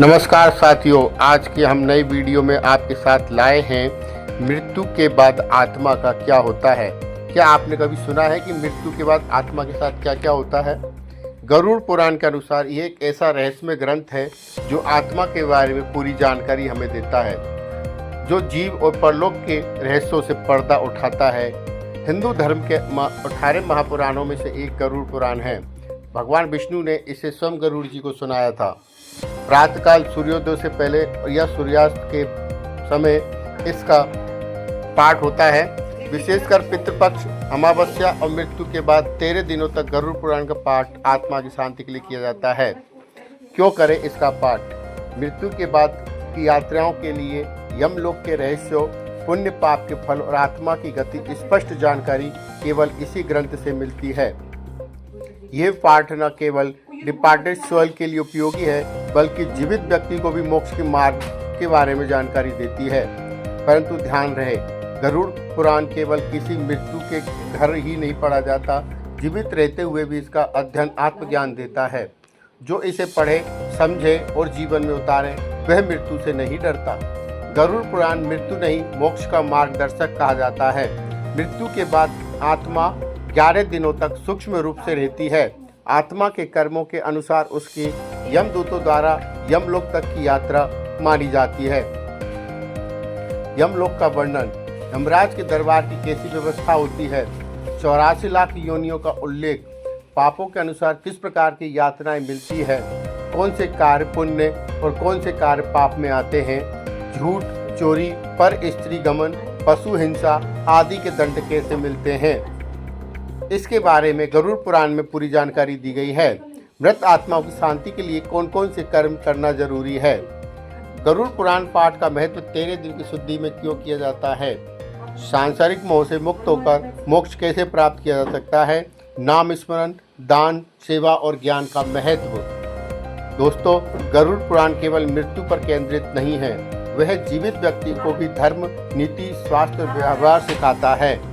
नमस्कार साथियों, आज की हम नई वीडियो में आपके साथ लाए हैं मृत्यु के बाद आत्मा का क्या होता है। क्या आपने कभी सुना है कि मृत्यु के बाद आत्मा के साथ क्या क्या होता है? गरुड़ पुराण के अनुसार ये एक ऐसा रहस्यमय ग्रंथ है जो आत्मा के बारे में पूरी जानकारी हमें देता है, जो जीव और परलोक के रहस्यों से पर्दा उठाता है। हिंदू धर्म के 18 महापुराणों में से एक गरुड़ पुराण है। भगवान विष्णु ने इसे स्वयं गरुड़ जी को सुनाया था। प्रातःकाल सूर्योदय से पहले या सूर्यास्त के समय इसका पाठ होता है। विशेषकर पितृपक्ष, अमावस्या और मृत्यु के बाद 13 दिनों तक गरुड़ पुराण का पाठ आत्मा की शांति के लिए किया जाता है। क्यों करें इसका पाठ? मृत्यु के बाद की यात्राओं के लिए यमलोक के रहस्यों, पुण्य पाप के फल और आत्मा की गति स्पष्ट जानकारी केवल इसी ग्रंथ से मिलती है। यह पाठ न केवल डिपार्टेड सोल के लिए उपयोगी है, बल्कि जीवित व्यक्ति को भी मोक्ष के मार्ग के बारे में जानकारी देती है। परंतु ध्यान रहे, गरुड़ पुराण केवल किसी मृत्यु के घर ही नहीं पढ़ा जाता, जीवित रहते हुए भी इसका अध्ययन आत्मज्ञान देता है। जो इसे पढ़े, समझे और जीवन में उतारे, वह मृत्यु से नहीं डरता। गरुड़ पुराण मृत्यु नहीं, मोक्ष का मार्गदर्शक कहा जाता है। मृत्यु के बाद आत्मा 11 दिनों तक सूक्ष्म रूप से रहती है। आत्मा के कर्मों के अनुसार उसकी यमदूतों द्वारा यमलोक तक की यात्रा मानी जाती है। यमलोक का वर्णन। यमराज के दरबार की कैसी व्यवस्था होती है? 84 लाख योनियों का उल्लेख। पापों के अनुसार किस प्रकार की यातनाएं मिलती है? कौन से कार्य पुण्य और कौन से कार्य पाप में आते हैं? झूठ, चोरी, पर स्त्री गमन, पशु हिंसा आदि के दंड कैसे मिलते हैं? इसके बारे में गरुड़ पुराण में पूरी जानकारी दी गई है। मृत आत्माओं की शांति के लिए कौन कौन से कर्म करना जरूरी है? गरुड़ पुराण पाठ का महत्व 13 दिन की शुद्धि में क्यों किया जाता है? सांसारिक मोह से मुक्त होकर मोक्ष कैसे प्राप्त किया जा सकता है? नाम स्मरण, दान, सेवा और ज्ञान का महत्व। दोस्तों, गरुड़ पुराण केवल मृत्यु पर केंद्रित नहीं है, वह जीवित व्यक्ति को भी धर्म, नीति, स्वास्थ्य और व्यवहार सिखाता है।